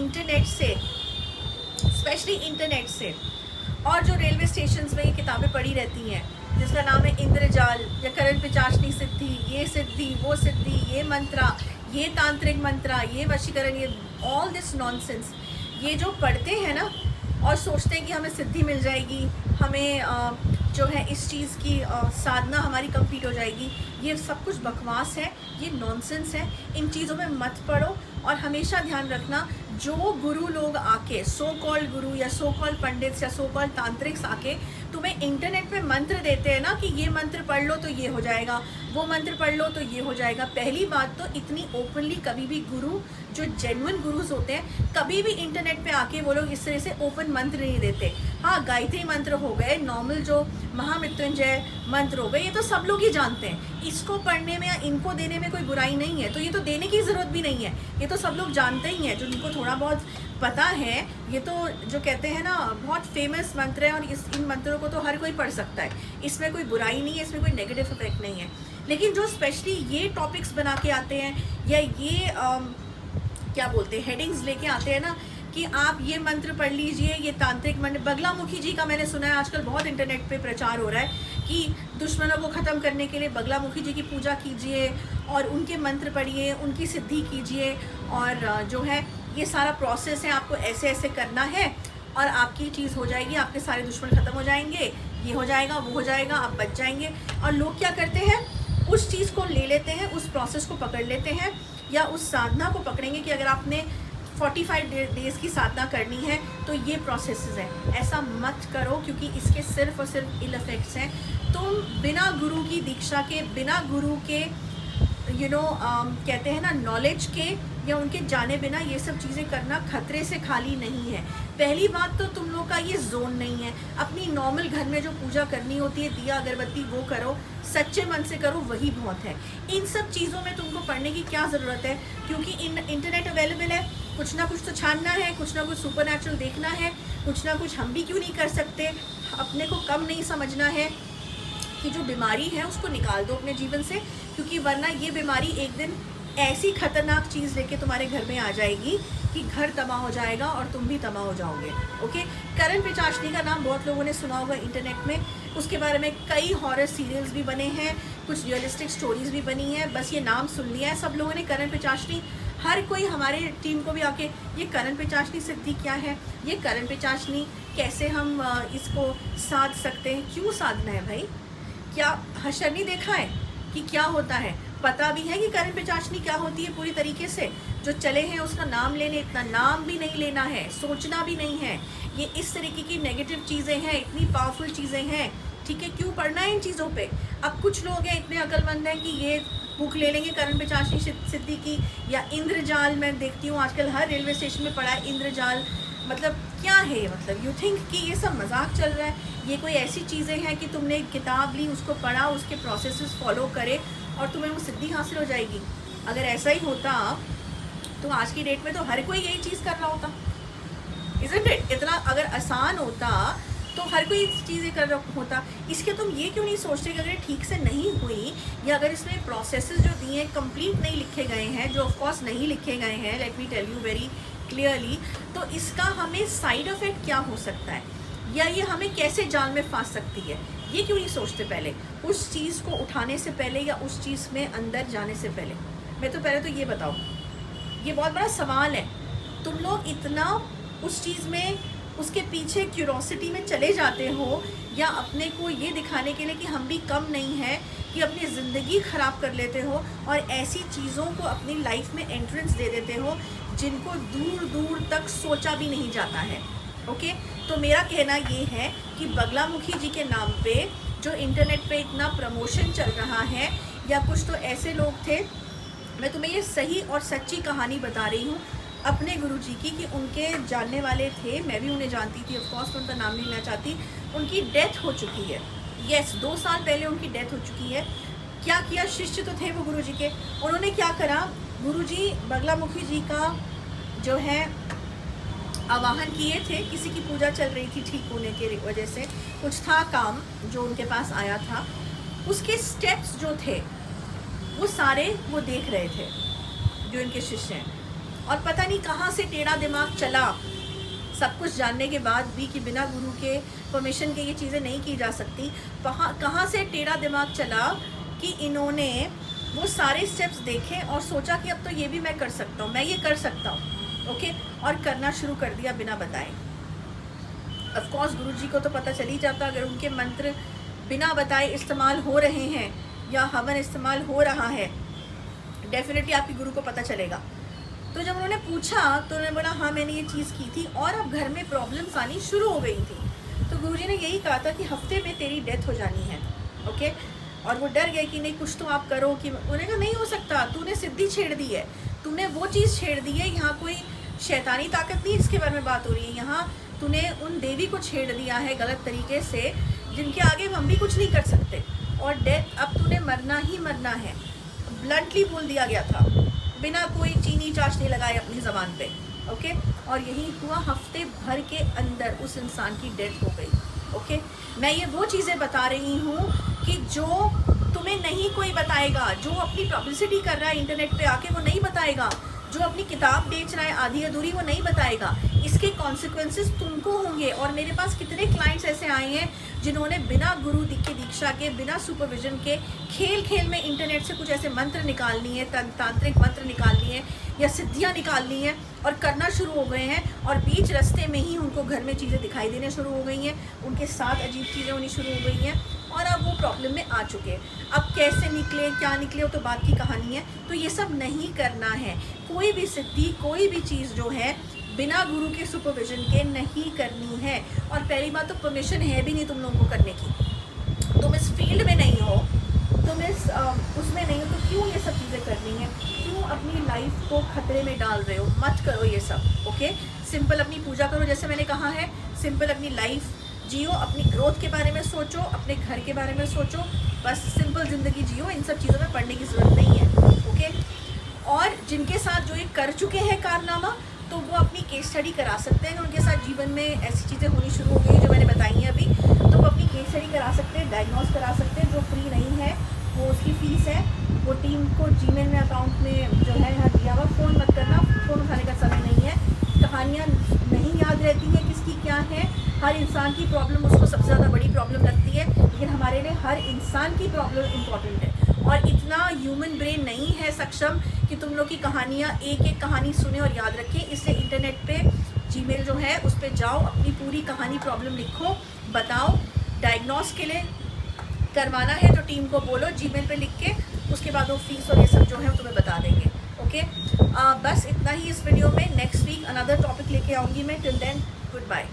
Internet से, specially internet से, और जो रेलवे स्टेशंस में ये किताबें पड़ी रहती हैं जिसका नाम है इंद्रजाल या करण पिचाशनी सिद्धि, ये सिद्धि, वो सिद्धि, ये मंत्रा, ये तांत्रिक मंत्रा, ये वशीकरण, ये ऑल दिस नॉनसेंस, ये जो पढ़ते हैं ना और सोचते हैं कि हमें सिद्धि मिल जाएगी, हमें जो है इस चीज़ की साधना हमारी कंप्लीट हो जाएगी, ये सब कुछ बकवास है, ये नॉनसेंस है। इन चीज़ों में मत पढ़ो। और हमेशा ध्यान रखना, जो गुरु लोग आके, सो कॉल्ड गुरु या सो कॉल्ड पंडित्स या सो कॉल्ड तांत्रिक्स आके तुम्हें इंटरनेट पे मंत्र देते हैं ना कि ये मंत्र पढ़ लो तो ये हो जाएगा, वो मंत्र पढ़ लो तो ये हो जाएगा। पहली बात तो इतनी ओपनली कभी भी गुरु, जो जेन्युइन गुरुज होते हैं, कभी भी इंटरनेट पे आके वो लोग इस तरह से ओपन मंत्र नहीं देते। हाँ, गायत्री मंत्र हो गए, नॉर्मल जो महामृत्युंजय मंत्र हो गए, ये तो सब लोग ही जानते हैं। इसको पढ़ने में या इनको देने में कोई बुराई नहीं है, तो ये तो देने की ज़रूरत भी नहीं है, ये तो सब लोग जानते ही हैं। जो जिनको थोड़ा बहुत पता है, ये तो जो कहते हैं ना बहुत फेमस मंत्र है, और इन मंत्रों को तो हर कोई पढ़ सकता है, इसमें कोई बुराई नहीं है, इसमें कोई नेगेटिव इफेक्ट नहीं है। लेकिन जो स्पेशली ये टॉपिक्स बना के आते हैं या ये क्या बोलते हैं, हेडिंग्स लेके आते हैं ना कि आप ये मंत्र पढ़ लीजिए, ये तांत्रिक मंत्र, बगलामुखी जी का मैंने सुना है आजकल बहुत इंटरनेट पे प्रचार हो रहा है कि दुश्मनों को ख़त्म करने के लिए बगलामुखी जी की पूजा कीजिए और उनके मंत्र पढ़िए, उनकी सिद्धि कीजिए, और जो है ये सारा प्रोसेस है, आपको ऐसे ऐसे करना है और आपकी चीज़ हो जाएगी, आपके सारे दुश्मन ख़त्म हो जाएंगे, ये हो जाएगा, वो हो जाएगा, आप बच जाएंगे। और लोग क्या करते हैं, उस चीज़ को ले लेते हैं, उस प्रोसेस को पकड़ लेते हैं, या उस साधना को पकड़ेंगे कि अगर आपने 45 डेज़ की साधना करनी है तो ये प्रोसेसेस है। ऐसा मत करो, क्योंकि इसके सिर्फ और सिर्फ इल इफेक्ट्स हैं। तुम बिना गुरु की दीक्षा के, बिना गुरु के कहते हैं ना नॉलेज के या उनके जाने बिना ये सब चीज़ें करना खतरे से खाली नहीं है। पहली बात तो तुम लोग का ये जोन नहीं है। अपनी नॉर्मल घर में जो पूजा करनी होती है, दिया अगरबत्ती, वो करो, सच्चे मन से करो, वही बहुत है। इन सब चीज़ों में तुमको पढ़ने की क्या ज़रूरत है, क्योंकि इंटरनेट अवेलेबल है। कुछ ना कुछ तो छानना है, कुछ ना कुछ सुपर नेचुरल देखना है, कुछ ना कुछ हम भी क्यों नहीं कर सकते। अपने को कम नहीं समझना है कि जो बीमारी है उसको निकाल दो अपने जीवन से, क्योंकि वरना ये बीमारी एक दिन ऐसी खतरनाक चीज़ लेके तुम्हारे घर में आ जाएगी कि घर तबाह हो जाएगा और तुम भी तबाह हो जाओगे। ओके, करण पिचाशनी का नाम बहुत लोगों ने सुना होगा इंटरनेट में। उसके बारे में कई हॉरर सीरियल्स भी बने हैं, कुछ रियलिस्टिक स्टोरीज भी बनी है, बस ये नाम सुन लिया है सब लोगों ने, करण पिचाशनी। हर कोई हमारे टीम को भी आके ये करण पिचाशनी सिद्धि क्या है, ये करण पिचाशनी कैसे हम इसको साध सकते हैं, क्यों साधना है भाई, क्या हशर नहीं देखा है कि क्या होता है, पता भी है कि करण पिचाशनी क्या होती है पूरी तरीके से। जो चले हैं उसका नाम लेने, इतना नाम भी नहीं लेना है, सोचना भी नहीं है। ये इस तरीके की नेगेटिव चीज़ें हैं, इतनी पावरफुल चीज़ें हैं, ठीक है, क्यों पढ़ना है इन चीज़ों पे। अब कुछ लोग हैं इतने अक्लमंद हैं कि ये बुक ले लेंगे करण पिचाशनी सिद्धि की, या इंद्रजाल, मैं देखती हूँ आजकल हर रेलवे स्टेशन में पड़ा है इंद्रजाल। मतलब क्या है ये, मतलब यू थिंक कि ये सब मजाक चल रहा है। ये कोई ऐसी चीज़ें हैं कि तुमने किताब ली, उसको पढ़ा, उसके प्रोसेसेस फॉलो करे और तुम्हें वो सिद्धि हासिल हो जाएगी। अगर ऐसा ही होता तो आज की डेट में तो हर कोई यही चीज़ कर रहा होता, इज़न्ट इट। इतना अगर आसान होता तो हर कोई चीज़ें कर रहा होता। इसके तुम ये क्यों नहीं सोचते कि अगर ठीक से नहीं हुई, या अगर इसमें प्रोसेसेस जो दिए कंप्लीट नहीं लिखे गए हैं, जो ऑफकोर्स नहीं लिखे गए हैं, let me tell you very clearly, तो इसका हमें साइड इफ़ेक्ट क्या हो सकता है, या ये हमें कैसे जाल में फंस सकती है, ये क्यों नहीं सोचते पहले, उस चीज़ को उठाने से पहले या उस चीज़ में अंदर जाने से पहले। मैं तो पहले तो ये बताओ, ये बहुत बड़ा सवाल है। तुम लोग इतना उस चीज़ में, उसके पीछे क्यूरोसिटी में चले जाते हो, या अपने को ये दिखाने के लिए कि हम भी कम नहीं हैं, कि अपनी ज़िंदगी ख़राब कर लेते हो और ऐसी चीज़ों को अपनी लाइफ में एंट्रेंस दे देते हो जिनको दूर दूर तक सोचा भी नहीं जाता है। ओके, तो मेरा कहना ये है कि बगलामुखी जी के नाम पे जो इंटरनेट पे इतना प्रमोशन चल रहा है, या कुछ तो ऐसे लोग थे, मैं तुम्हें ये सही और सच्ची कहानी बता रही हूँ अपने गुरुजी की, कि उनके जानने वाले थे, मैं भी उन्हें जानती थी, ऑफ कोर्स मैं उनका नाम नहीं लेना चाहती, उनकी डेथ हो चुकी है। यस, 2 साल पहले उनकी डेथ हो चुकी है। क्या किया, शिष्य तो थे वो गुरुजी के, उन्होंने क्या करा, गुरुजी बगलामुखी जी का जो है आवाहन किए थे, किसी की पूजा चल रही थी ठीक होने के वजह से, कुछ था काम जो उनके पास आया था, उसके स्टेप्स जो थे वो सारे वो देख रहे थे जो इनके शिष्य हैं, और पता नहीं कहाँ से टेढ़ा दिमाग चला, सब कुछ जानने के बाद भी कि बिना गुरु के परमिशन के ये चीज़ें नहीं की जा सकती। कहाँ से टेढ़ा दिमाग चला कि इन्होंने वो सारे स्टेप्स देखे और सोचा कि अब तो ये भी मैं कर सकता हूँ, मैं ये कर सकता हूँ, ओके, और करना शुरू कर दिया बिना बताए। ऑफ कोर्स गुरु जी को तो पता चल ही जाता, अगर उनके मंत्र बिना बताए इस्तेमाल हो रहे हैं या हवन इस्तेमाल हो रहा है, डेफिनेटली आपके गुरु को पता चलेगा। तो जब उन्होंने पूछा तो उन्होंने बोला हाँ मैंने ये चीज़ की थी और अब घर में प्रॉब्लम्स आनी शुरू हो गई थी। तो गुरुजी ने यही कहा था कि हफ्ते में तेरी डेथ हो जानी है, ओके। और वो डर गए कि नहीं कुछ तो आप करो, कि उन्होंने कहा नहीं हो सकता, तूने सिद्धि छेड़ दी है, तूने वो चीज़ छेड़ दी है, यहाँ कोई शैतानी ताकत नहीं इसके बारे में बात हो रही है, यहाँ तूने उन देवी को छेड़ दिया है गलत तरीके से जिनके आगे हम भी कुछ नहीं कर सकते, और डेथ अब तूने मरना ही मरना है। ब्लंटली बोल दिया गया था, बिना कोई चीनी चाशनी लगाए अपनी ज़बान पे, ओके। और यही हुआ, हफ्ते भर के अंदर उस इंसान की डेथ हो गई, ओके। मैं ये वो चीज़ें बता रही हूँ कि जो तुम्हें नहीं कोई बताएगा, जो अपनी पब्लिसिटी कर रहा है इंटरनेट पे आके वो नहीं बताएगा, जो अपनी किताब बेच रहा है आधी अधूरी वो नहीं बताएगा, इसके कॉन्सिक्वेंसेस तुमको होंगे। और मेरे पास कितने क्लाइंट्स ऐसे आए हैं जिन्होंने बिना गुरु की दीक्षा के, बिना सुपरविजन के, खेल खेल में इंटरनेट से कुछ ऐसे मंत्र निकाल लिए, तांत्रिक मंत्र निकाल लिए या सिद्धियाँ निकाल ली हैं और करना शुरू हो गए हैं, और बीच रास्ते में ही उनको घर में चीज़ें दिखाई देने शुरू हो गई हैं, उनके साथ अजीब चीज़ें होनी शुरू हो गई हैं और अब वो प्रॉब्लम में आ चुके हैं। अब कैसे निकले, क्या निकले, वो तो बात की कहानी है। तो ये सब नहीं करना है, कोई भी सिद्धि, कोई भी चीज़ जो है बिना गुरु के सुपरविजन के नहीं करनी है। और पहली बात तो परमिशन है भी नहीं तुम लोगों को करने की, तुम इस फील्ड में नहीं हो, तुम इस उसमें नहीं हो, तो क्यों ये सब चीज़ें करनी है, क्यों अपनी लाइफ को खतरे में डाल रहे हो, मत करो ये सब, ओके। सिंपल अपनी पूजा करो, जैसे मैंने कहा है, सिंपल अपनी लाइफ जियो, अपनी ग्रोथ के बारे में सोचो, अपने घर के बारे में सोचो, बस सिंपल ज़िंदगी जियो, इन सब चीज़ों में पढ़ने की ज़रूरत नहीं है, ओके। और जिनके साथ जो ये कर चुके हैं कारनामा, तो वो अपनी केस स्टडी करा सकते हैं, उनके साथ जीवन में ऐसी चीज़ें होनी शुरू हो गई जो मैंने बताई हैं अभी, तो वो अपनी केस स्टडी करा सकते हैं, डायग्नोज करा सकते हैं, जो फ्री नहीं है वो उसकी फ़ीस है, वो टीम को जीमेल में अकाउंट में जो है यहाँ दिया हुआ। फ़ोन मत करना, फ़ोन उठाने का समय नहीं है, कहानियाँ नहीं याद रहती हैं किसकी क्या है, हर इंसान की प्रॉब्लम उसको सबसे ज़्यादा बड़ी प्रॉब्लम लगती है, लेकिन हमारे लिए हर इंसान की प्रॉब्लम इम्पॉर्टेंट है। और इतना ह्यूमन ब्रेन नहीं है सक्षम कि तुम लोग की कहानियाँ एक एक कहानी सुने और याद रखें, इसलिए इंटरनेट पे जीमेल जो है उस पर जाओ, अपनी पूरी कहानी प्रॉब्लम लिखो, बताओ, डायग्नोस के लिए करवाना है तो टीम को बोलो जीमेल पे लिख के, उसके बाद वो फीस और ये सब जो है वो तुम्हें बता देंगे, ओके। बस इतना ही इस वीडियो में। नेक्स्ट वीक अनदर टॉपिक लेके आऊँगी मैं। Till then good bye.